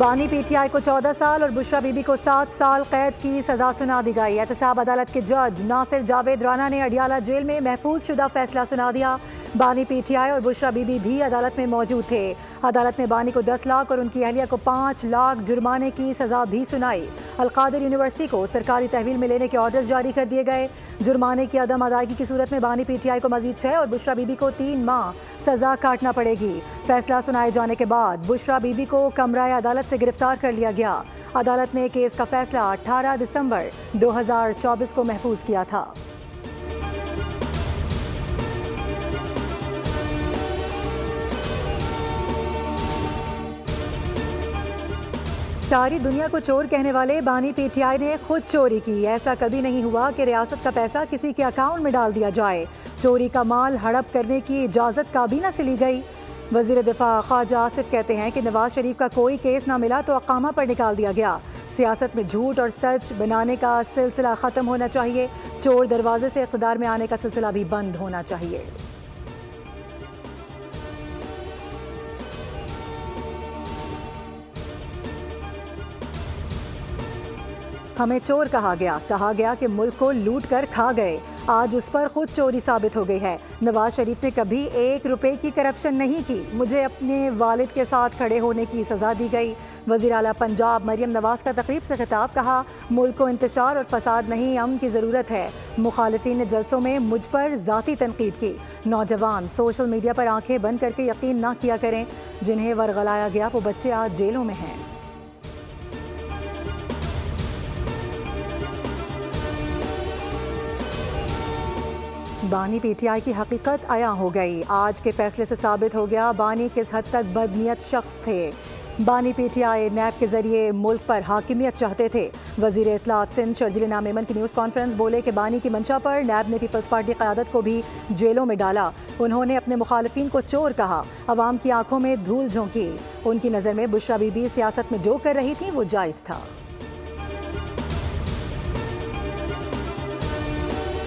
बानी पीटीआई को 14 साल और बुशरा बीबी को 7 साल कैद की सजा सुना दी गई। एहतसाब अदालत के जज नासिर जावेद राना ने अडियाला जेल में महफूज शुदा फैसला सुना दिया। बानी पीटीआई और बुशरा बीबी भी अदालत में मौजूद थे। अदालत ने बानी को 10 लाख और उनकी अहलिया को 5 लाख जुर्माने की सजा भी सुनाई। अलकादिर यूनिवर्सिटी को सरकारी तहवील में लेने के ऑर्डर्स जारी कर दिए गए। जुर्माने की अदम अदायगी की सूरत में बानी पीटीआई को मजीद 6 और बुशरा बीबी को 3 माह सजा काटना पड़ेगी। फैसला सुनाए जाने के बाद बुशरा बीबी को कमराए अदालत से गिरफ्तार कर लिया गया। अदालत ने केस का फैसला 18 दिसंबर 2024 को महफूज किया था। सारी दुनिया को चोर कहने वाले बानी पीटीआई ने खुद चोरी की। ऐसा कभी नहीं हुआ कि रियासत का पैसा किसी के अकाउंट में डाल दिया जाए। चोरी का माल हड़प करने की इजाज़त काबीना से ली गई। वज़ीर दिफा ख्वाजा आसिफ कहते हैं कि नवाज शरीफ का कोई केस ना मिला तो अकामा पर निकाल दिया गया। सियासत में झूठ और सच बनाने का सिलसिला ख़त्म होना चाहिए। चोर दरवाजे से इक़्तिदार में आने का सिलसिला भी बंद होना चाहिए। हमें चोर कहा गया कि मुल्क को लूट कर खा गए। आज उस पर खुद चोरी साबित हो गई है। नवाज शरीफ ने कभी 1 रुपए की करप्शन नहीं की। मुझे अपने वालिद के साथ खड़े होने की सज़ा दी गई। वज़ीर आला पंजाब मरियम नवाज का तकरीब से खिताब, कहा मुल्क को इंतशार और फसाद नहीं अमन की ज़रूरत है। मुखालिफिन ने जलसों में मुझ पर ज़ाती तनकीद की। नौजवान सोशल मीडिया पर आंखें बंद करके यकीन ना किया करें। जिन्हें वरगलाया गया वो बच्चे आज जेलों में हैं। बानी पीटीआई की हकीकत आया हो गई। आज के फैसले से साबित हो गया बानी किस हद तक बदनीयत शख्स थे। बानी पीटीआई नैब के जरिए मुल्क पर हाकिमियत चाहते थे। वजीर इत्तलात सिंध शर्जील इनाम मेमन की न्यूज़ कॉन्फ्रेंस बोले कि बानी की मंशा पर नैब ने पीपल्स पार्टी क़यादत को भी जेलों में डाला। उन्होंने अपने मुखालिफिन को चोर कहा, अवाम की आंखों में धूल झोंकी। उनकी नज़र में बुशरा बीबी सियासत में जो कर रही थी वो जायज़ था।